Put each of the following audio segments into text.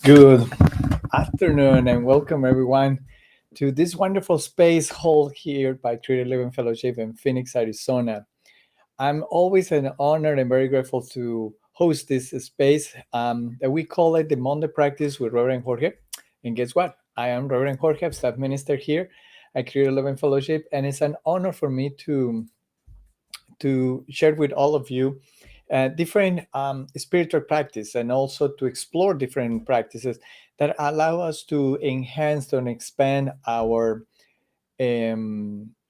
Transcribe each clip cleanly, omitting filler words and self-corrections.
Good afternoon and welcome everyone to this wonderful space held here by Creative Living Fellowship in Phoenix, Arizona. I'm always an honor and very grateful to host this space that we call it the Monday Practice with Reverend Jorge. And guess what? I am Reverend Jorge, staff minister here at Creative Living Fellowship, and it's an honor for me to share with all of you different spiritual practice and also to explore different practices that allow us to enhance and expand our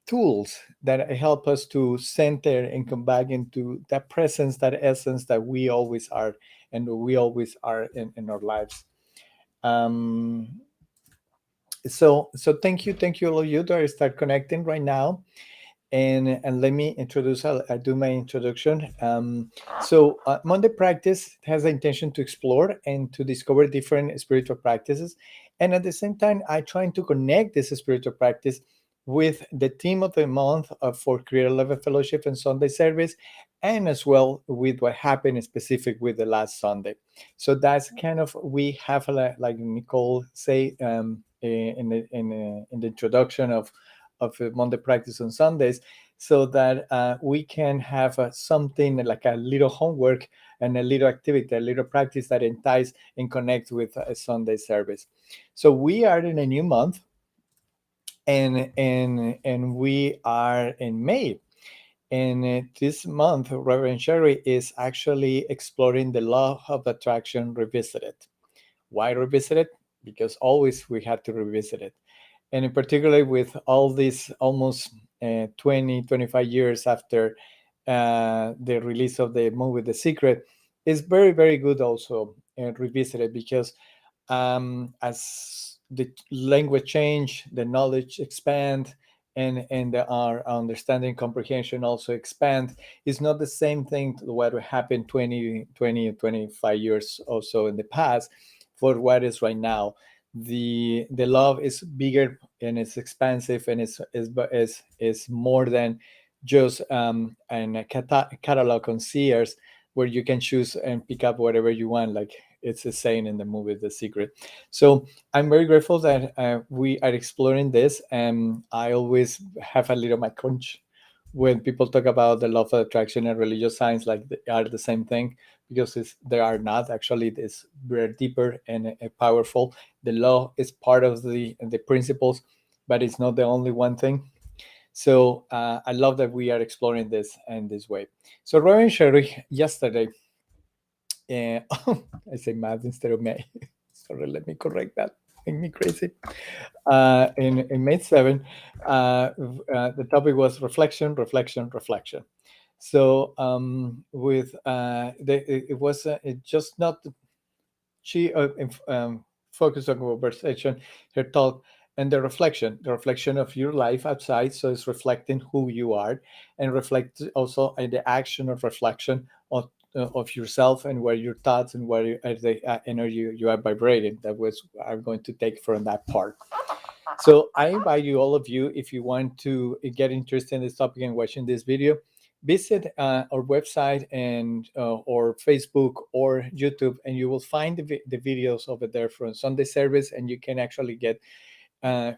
tools that help us to center and come back into that presence, that essence that we always are and we always are in our lives. Um, so thank you all of you that are start connecting right now. And let me introduce, I'll do my introduction. Monday Practice has the intention to explore and to discover different spiritual practices. And at the same time, I try to connect this spiritual practice with the theme of the month for Creative Level Fellowship and Sunday service, and as well with what happened specific with the last Sunday. So that's kind of, we have, like Nicole say in the introduction of Monday Practice on Sundays, so that we can have something like a little homework and a little activity, a little practice that entice and connect with a Sunday service. So we are in a new month, and we are in May. And this month, Reverend Sherry is actually exploring the law of attraction revisited. Why revisited? Because always we have to revisit it, and in particular with all these almost 20 25 years after the release of the movie The Secret, is very very good also revisited, because as the language change, the knowledge expand, and our understanding comprehension also expand. It's not the same thing to what happened 20 or 25 years or so in the past for what is right now. The love is bigger and it's expansive, and is more than just an catalog on Sears where you can choose and pick up whatever you want, like it's a saying in the movie The Secret. So I'm very grateful that we are exploring this, and I always have a little my conch when people talk about the law of attraction and religious science, like they are the same thing, because they are not. Actually, it's very deeper and powerful. The law is part of the principles, but it's not the only one thing. So I love that we are exploring this in this way. So Robin Sherry, yesterday, uh, I say math instead of May. Sorry, let me correct that. Make me crazy. In May 7, the topic was reflection, reflection, reflection. So with it was it just not she focused on conversation, her talk, and the reflection of your life outside. So it's reflecting who you are, and reflect also in the action of reflection of yourself and where your thoughts and where the energy you are vibrating. That was I'm going to take from that part. So I invite you, all of you, if you want to get interested in this topic and watching this video, visit our website and or Facebook or YouTube, and you will find the videos over there from Sunday service, and you can actually get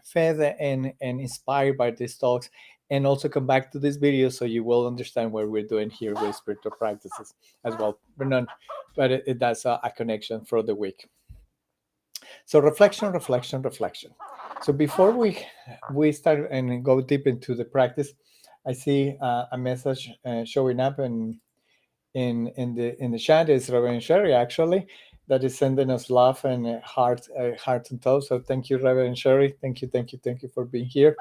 fed and inspired by these talks, and also come back to this video so you will understand what we're doing here with spiritual practices as well. But it does a connection for the week. So reflection, reflection, reflection. So before we start and go deep into the practice, I see a message showing up in the chat. Is Reverend Sherry, actually, that is sending us love and hearts and toes. So thank you, Reverend Sherry. Thank you, thank you, thank you for being here.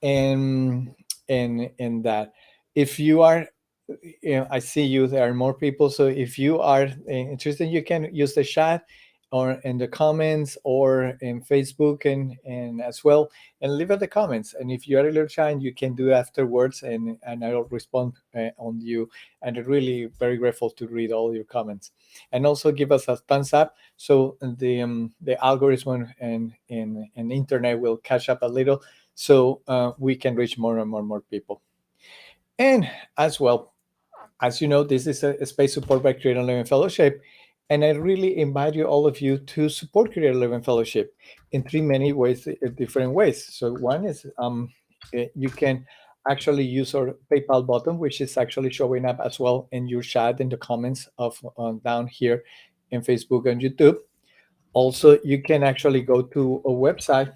And that, if you are, I see you, there are more people. So if you are interested, you can use the chat or in the comments or in Facebook and as well, and leave at the comments. And if you are a little shy, you can do afterwards, and I'll respond on you. And I'm really very grateful to read all your comments, and also give us a thumbs up so the algorithm and internet will catch up a little, so we can reach more and more and more people. And as well, as you know, this is a space support by Creative Living Fellowship, And I really invite you, all of you, to support Career Living Fellowship in three many ways, different ways. So one is you can actually use our PayPal button, which is actually showing up as well in your chat in the comments of down here in Facebook and YouTube. Also, you can actually go to a website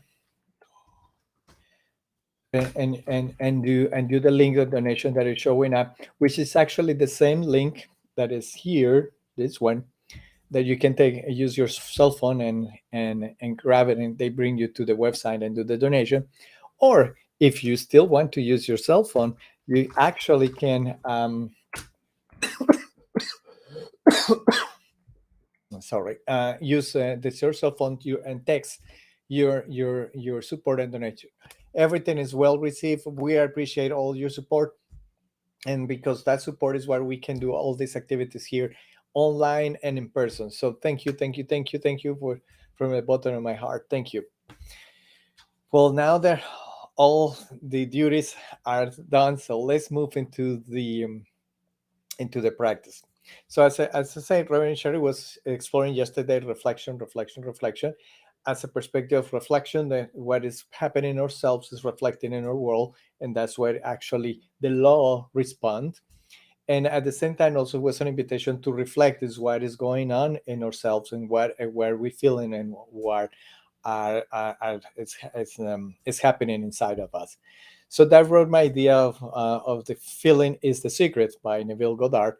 and do the link of donation that is showing up, which is actually the same link that is here, this one, that you can take use your cell phone and grab it, and they bring you to the website and do the donation. Or if you still want to use your cell phone, you actually can sorry, use the your cell phone and text your support and donation. Everything is well received. We appreciate all your support, and because that support is what we can do all these activities here online and in person. So thank you, thank you, thank you, thank you for from the bottom of my heart. Thank you. Well, now that all the duties are done, so let's move into the practice. So as I said, Reverend Sherry was exploring yesterday reflection, reflection, reflection. As a perspective of reflection, that what is happening in ourselves is reflecting in our world, and that's where actually the law responds. And at the same time, also was an invitation to reflect is what is going on in ourselves and what where we feeling and what is happening inside of us. So that wrote my idea of the feeling is the secret by Neville Goddard.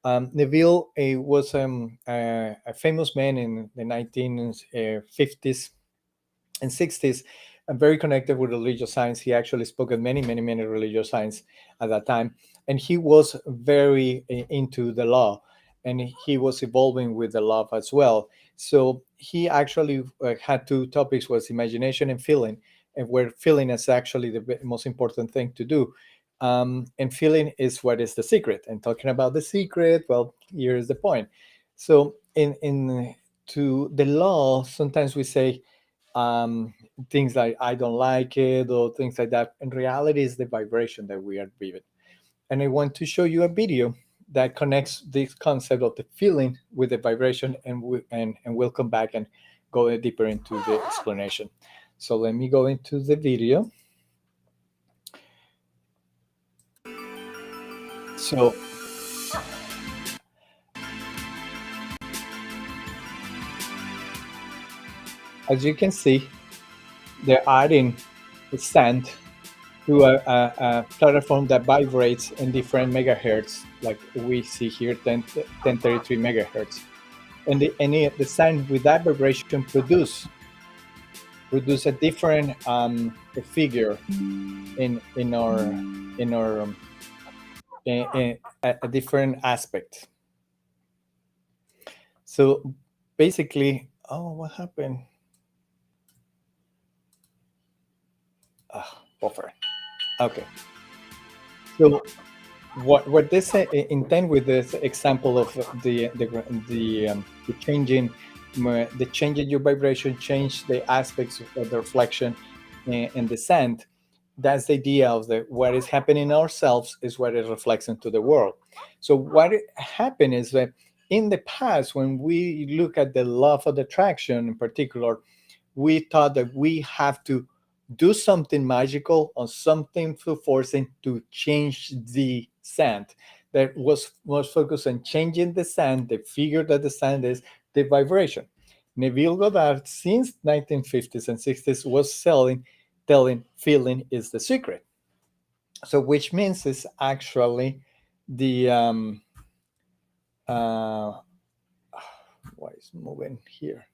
Neville was a famous man in the 1950s and 60s, and very connected with religious science. He actually spoke at many, many, many religious science at that time. And he was very into the law, and he was evolving with the law as well. So he actually had two topics, was imagination and feeling, and where feeling is actually the most important thing to do. And feeling is what is the secret. And talking about the secret, well, here's the point. So in to the law, sometimes we say, things like I don't like it or things like that. In reality, is the vibration that we are breathing. And I want to show you a video that connects this concept of the feeling with the vibration, and we'll come back and go deeper into the explanation. So let me go into the video. So as you can see, they're adding the sand to a platform that vibrates in different megahertz, like we see here, 1033 megahertz. And the sound with that vibration produce a different figure in our in a different aspect. So basically, oh, what happened? Buffer. Okay. So what this intend with this example of the changing the change in your vibration, change the aspects of the reflection and the sand. That's the idea of the what is happening in ourselves is what it reflects into the world. So what happened is that in the past, when we look at the law of attraction in particular, we thought that we have to do something magical or something to forcing to change the sand. That was focused on changing the sand, the figure that the sand is, the vibration. Neville Goddard, since 1950s and 60s, was telling feeling is the secret. So which means it's actually the why is moving here?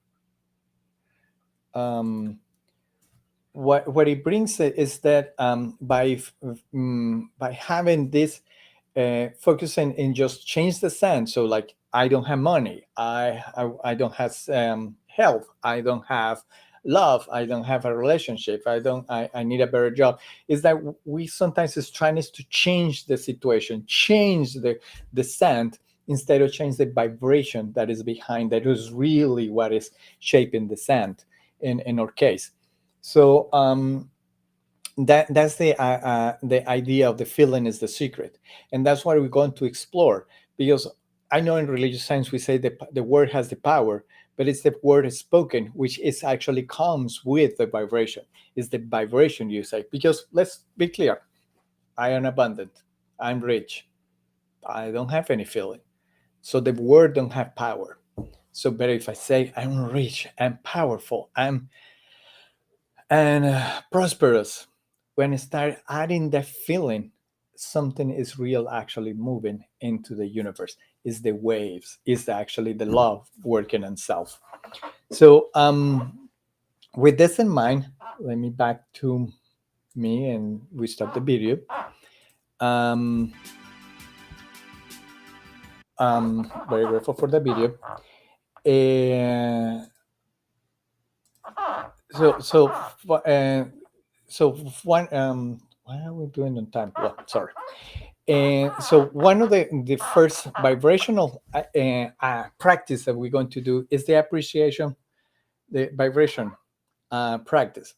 What it brings is that by having this focusing in just change the sense. So like I don't have money, I don't have health, I don't have love, I don't have a relationship, I need a better job. Is that we sometimes is trying is to change the situation, change the scent, instead of change the vibration that is behind, that is really what is shaping the scent in our case. So that's the idea of the feeling is the secret, and that's what we're going to explore. Because I know in religious science we say the word has the power, but it's the word spoken, which is actually comes with the vibration. It's the vibration you say. Because let's be clear, I am abundant, I'm rich, I don't have any feeling. So the word don't have power. So better if I say I'm rich, I'm powerful, I'm and prosperous. When I start adding that feeling, something is real actually moving into the universe. Is the waves, is actually the love working on self. So with this in mind, let me back to me and we start the video. Um, I'm very grateful for the video. Uh, so so uh, so one why are we doing on time? Well, sorry. And so one of the first vibrational practice that we're going to do is the appreciation, the vibration practice,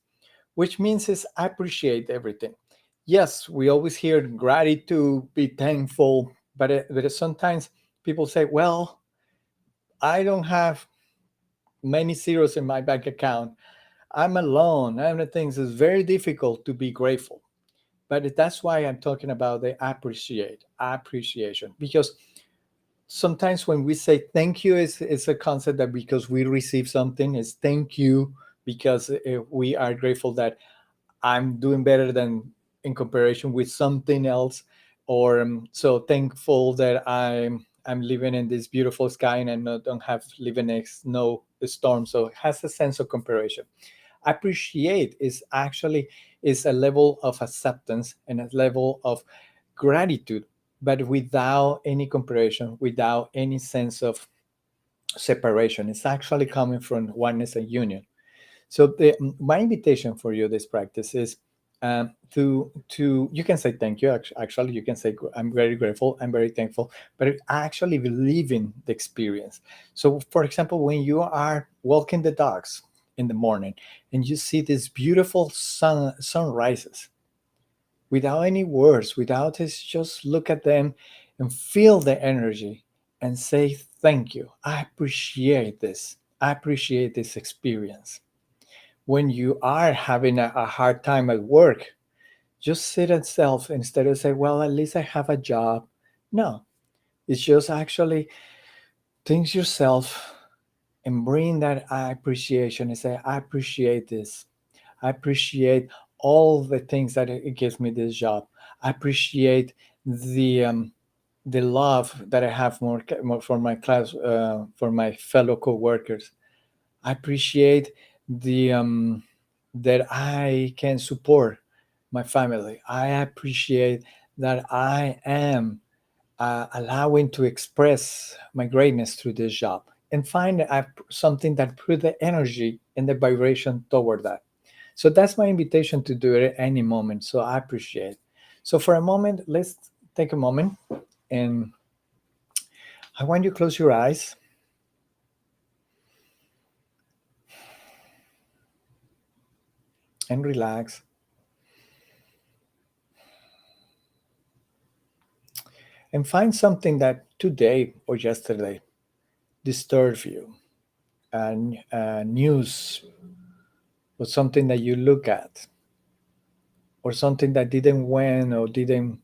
which means is appreciate everything. Yes, we always hear gratitude, be thankful, but sometimes people say, "Well, I don't have many zeros in my bank account. I'm alone. Everything is very difficult to be grateful." But that's why I'm talking about the appreciation, because sometimes when we say thank you is a concept that because we receive something is thank you because we are grateful that I'm doing better than in comparison with something else, or so thankful that I'm living in this beautiful sky and I don't have living in snow storm, so it has a sense of comparison. Appreciate is actually is a level of acceptance and a level of gratitude, but without any comparison, without any sense of separation. It's actually coming from oneness and union. So my invitation for you this practice is to you can say thank you. Actually, you can say I'm very grateful, I'm very thankful, but actually believe in the experience. So, for example, when you are walking the dogs in the morning and you see these beautiful sunrises, without any words, without this, just look at them and feel the energy and say thank you. I appreciate this. I appreciate this experience. When you are having a hard time at work, just sit and self instead of say, well, at least I have a job. No, it's just actually think yourself and bring that appreciation and say, I appreciate this. I appreciate all the things that it gives me this job. I appreciate the love that I have more for my class, for my fellow coworkers. I appreciate the that I can support my family. I appreciate that I am allowing to express my greatness through this job and find something that put the energy and the vibration toward that. So that's my invitation to do it at any moment. So I appreciate. So for a moment, let's take a moment and I want you to close your eyes and relax and find something that today or yesterday disturbed you. And news or something that you look at or something that didn't win or didn't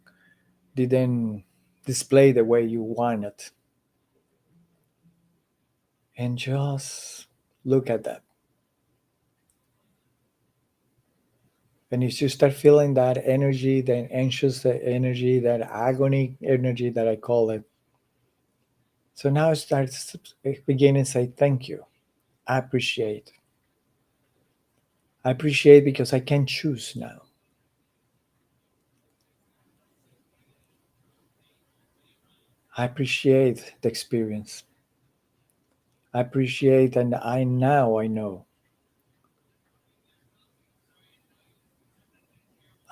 display the way you wanted, and just look at that. And if you start feeling that energy, that anxious energy, that agony energy that I call it, so now start begin and say thank you. I appreciate. I appreciate because I can choose now. I appreciate the experience. I appreciate, and I know.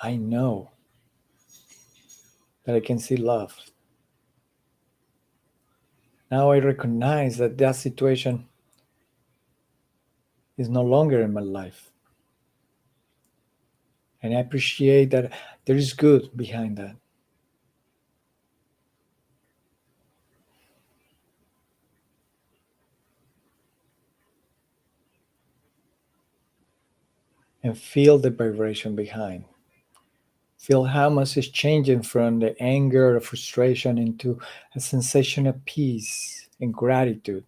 I know that I can see love. Now I recognize that that situation is no longer in my life. And I appreciate that there is good behind that. and feel the vibration behind. Feel how much is changing from the anger or frustration into a sensation of peace and gratitude.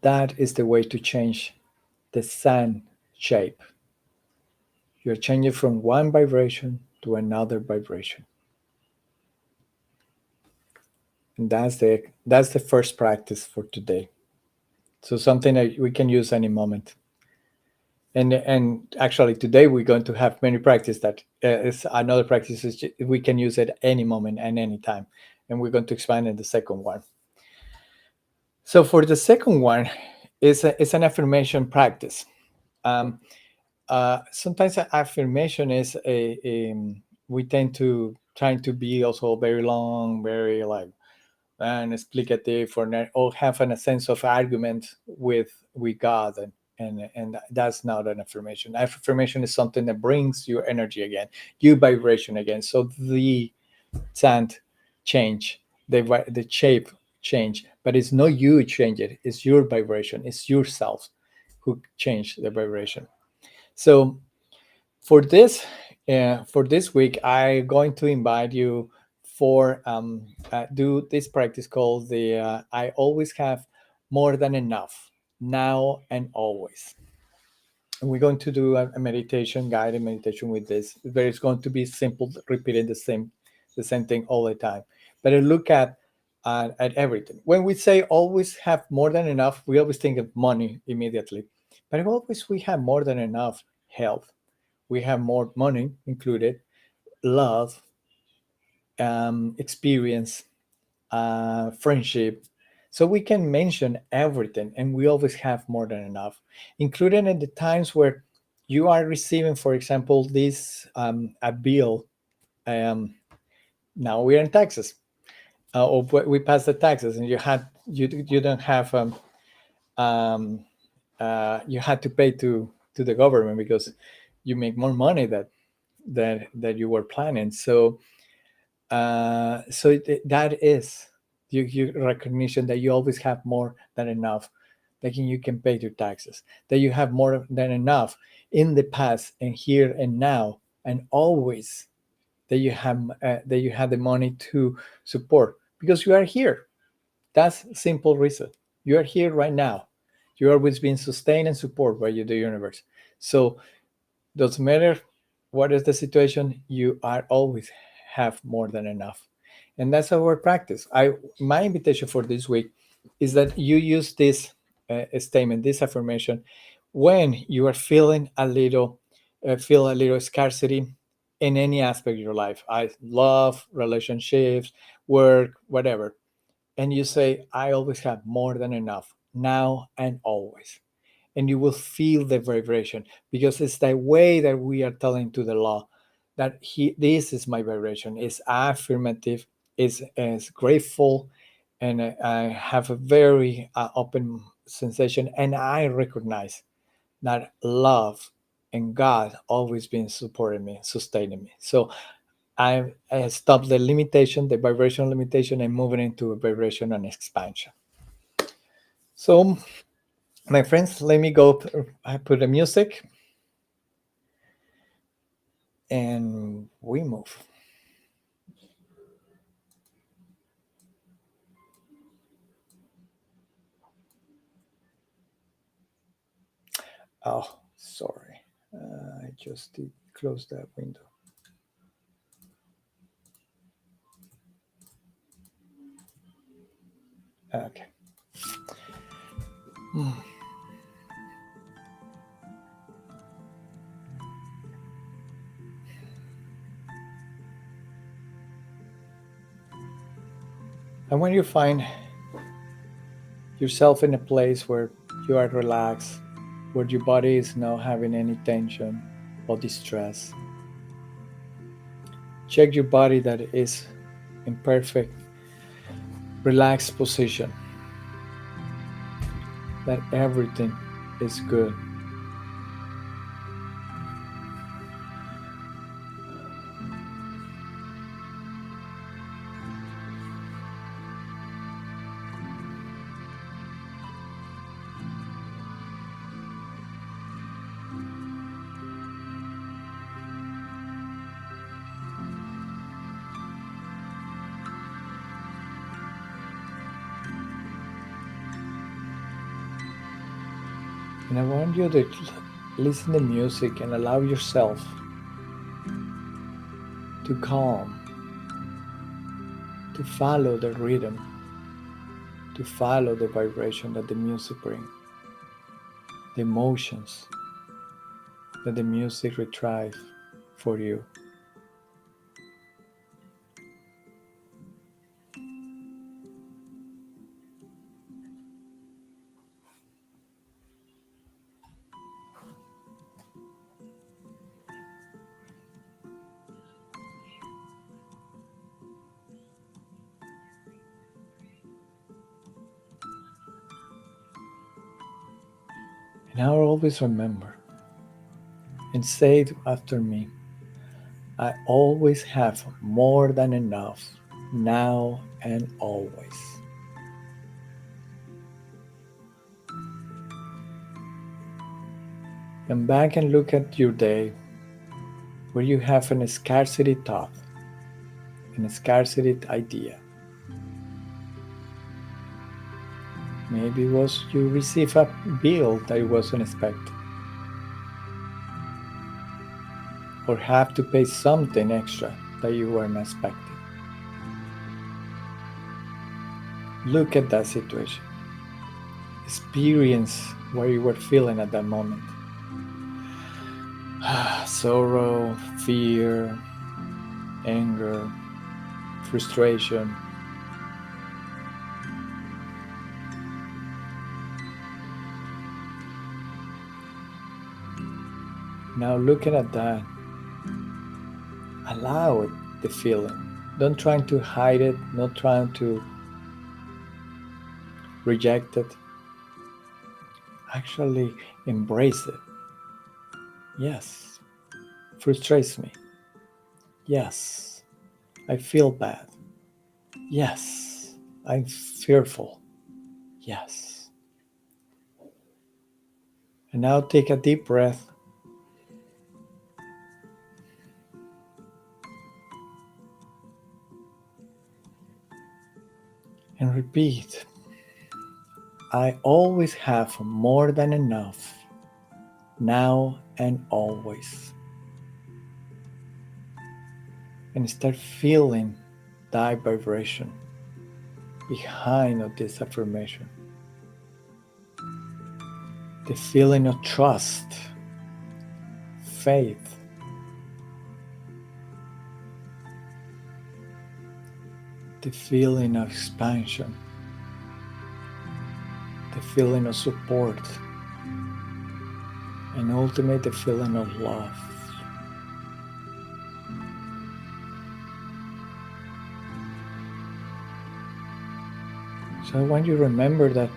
That is the way to change the sun shape. You're changing from one vibration to another vibration. And that's the first practice for today. So something that we can use any moment. And actually today we're going to have many practice that is another practice is we can use it any moment and any time. And we're going to expand in the second one. So for the second one, it's an affirmation practice. Um, Sometimes affirmation is we tend to trying to be also very long, very like and explicative or have a sense of argument with God, and that's not an affirmation. Affirmation is something that brings your energy again, your vibration again. So the sound change, the shape change, but it's not you change it. It's your vibration. It's yourself who change the vibration. So for this week, I'm going to invite you for do this practice called the I always have more than enough now and always. And we're going to do a meditation, guided meditation with this. But it's going to be simple, repeating the same thing all the time. But I look at everything. When we say always have more than enough, we always think of money immediately. But always we have more than enough health, we have more money included, love, experience, friendship. So we can mention everything, and we always have more than enough, including in the times where you are receiving, for example, this a bill. Um, Now we're in taxes, or we pass the taxes, and you don't have um, you had to pay to the government because you make more money that you were planning. That is you recognition that you always have more than enough, that you can pay your taxes, that you have more than enough in the past and here and now, and always that you have the money to support because you are here. That's simple reason. You are here right now. You are always being sustained and supported by the universe. So doesn't matter what is the situation, you are always have more than enough. And that's our practice. My invitation for this week is that you use this statement, this affirmation, when you are feeling feel a little scarcity in any aspect of your life. I love, relationships, work, whatever. And you say, I always have more than enough now and always, and you will feel the vibration because it's the way that we are telling to the law that this is my vibration, is affirmative, is grateful, and I have a very open sensation, and I recognize that love and God always been supporting me, sustaining me. So I stopped the limitation, the vibration limitation, and moving into a vibration and expansion. So my friends, let me go. I put the music and we move. Oh, sorry. I just did close that window. Okay. Hmm. And when you find yourself in a place where you are relaxed, where your body is not having any tension or distress, check your body that is in perfect, relaxed position, that everything is good. And I want you to listen to music and allow yourself to calm, to follow the rhythm, to follow the vibration that the music brings, the emotions that the music retrieves for you. And now always remember and say it after me, I always have more than enough, now and always. Come back and look at your day where you have a scarcity thought, a scarcity idea. Maybe it was you receive a bill that you wasn't expecting, or have to pay something extra that you weren't expecting. Look at that situation. Experience what you were feeling at that moment. Sorrow, fear, anger, frustration. Now looking at that, allow it, the feeling. Don't try to hide it, not trying to reject it. Actually embrace it. Yes, frustrates me. Yes, I feel bad. Yes, I'm fearful. Yes. And now take a deep breath and repeat. I always have more than enough, now and always. And start feeling that vibration behind of this affirmation. The feeling of trust, faith, the feeling of expansion, the feeling of support, and ultimately the feeling of love. So I want you to remember that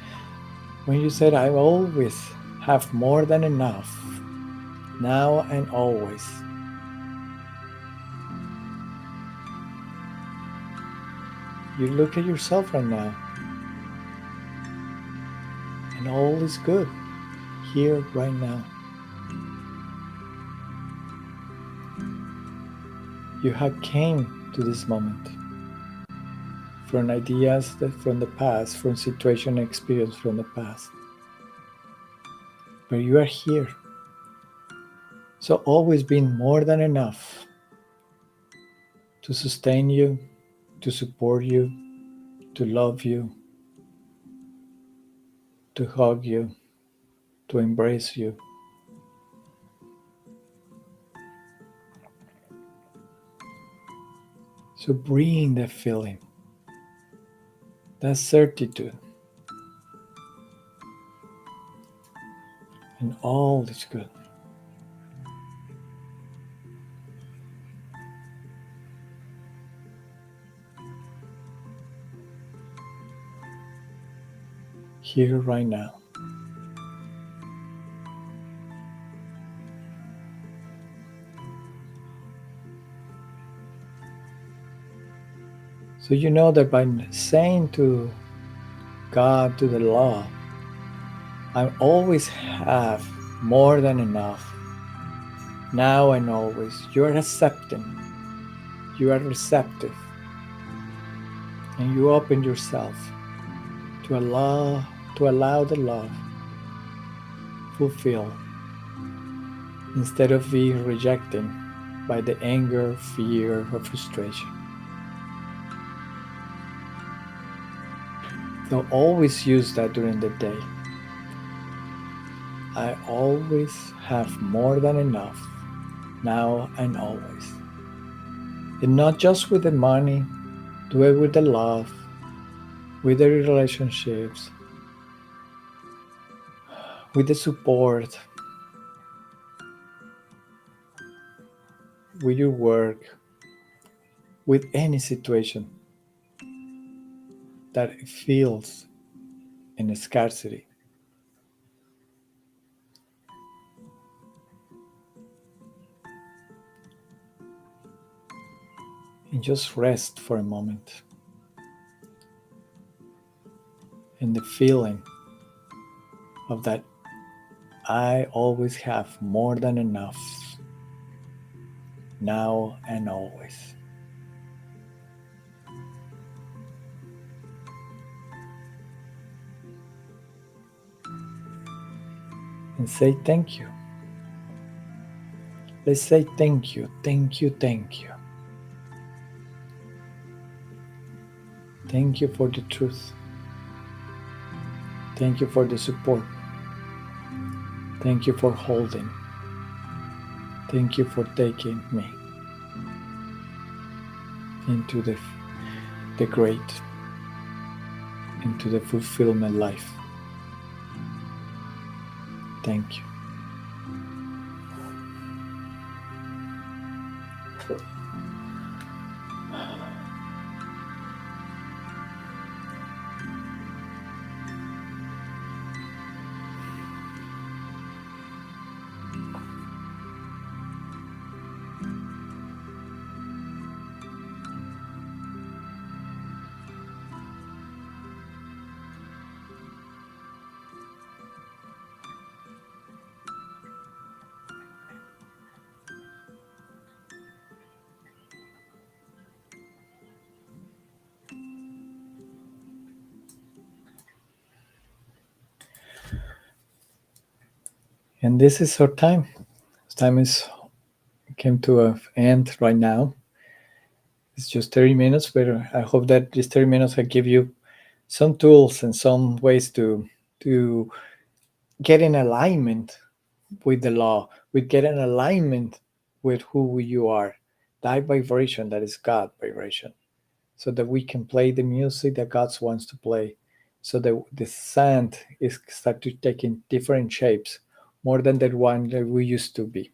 when you said, I always have more than enough, now and always, you look at yourself right now, and all is good here right now. You have came to this moment from ideas that from the past, from situation and experience from the past. But you are here. So always been more than enough to sustain you, to support you, to love you, to hug you, to embrace you. So bring that feeling, that certitude, and all is good. Here right now. So you know that by saying to God, to the law, I always have more than enough, now and always. You are accepting, you are receptive, and you open yourself to allow the love fulfill instead of being rejected by the anger, fear, or frustration. So always use that during the day. I always have more than enough, now and always. And not just with the money, do it with the love, with the relationships, with the support, with your work, with any situation that feels in a scarcity. And just rest for a moment in the feeling of that I always have more than enough, now and always. And say thank you. Let's say thank you, thank you, thank you. Thank you for the truth. Thank you for the support. Thank you for holding. Thank you for taking me into the great, into the fulfillment life. Thank you. And this is our time. Time is came to an end right now. It's just 30 minutes, but I hope that these 30 minutes I give you some tools and some ways to get in alignment with the law, with get in alignment with who you are, that vibration that is God vibration, so that we can play the music that God wants to play, so that the sand is start to taking different shapes, more than the one that we used to be.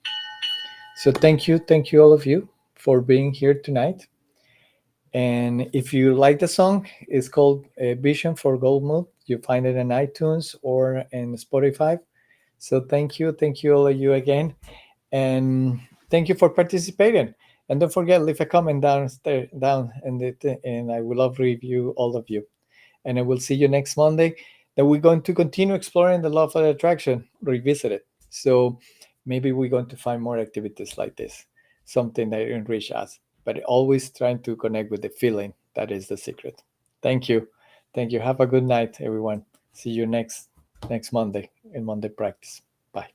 So thank you all of you for being here tonight. And if you like the song, it's called Vision for Gold Mood. You find it in iTunes or in Spotify. So thank you all of you again, and thank you for participating. And don't forget, leave a comment down, and I will love review all of you. And I will see you next Monday. Then we're going to continue exploring the law of attraction, revisit it. So maybe we're going to find more activities like this, something that enrich us, but always trying to connect with the feeling that is the secret. Thank you. Thank you. Have a good night, everyone. See you next Monday in Monday practice. Bye.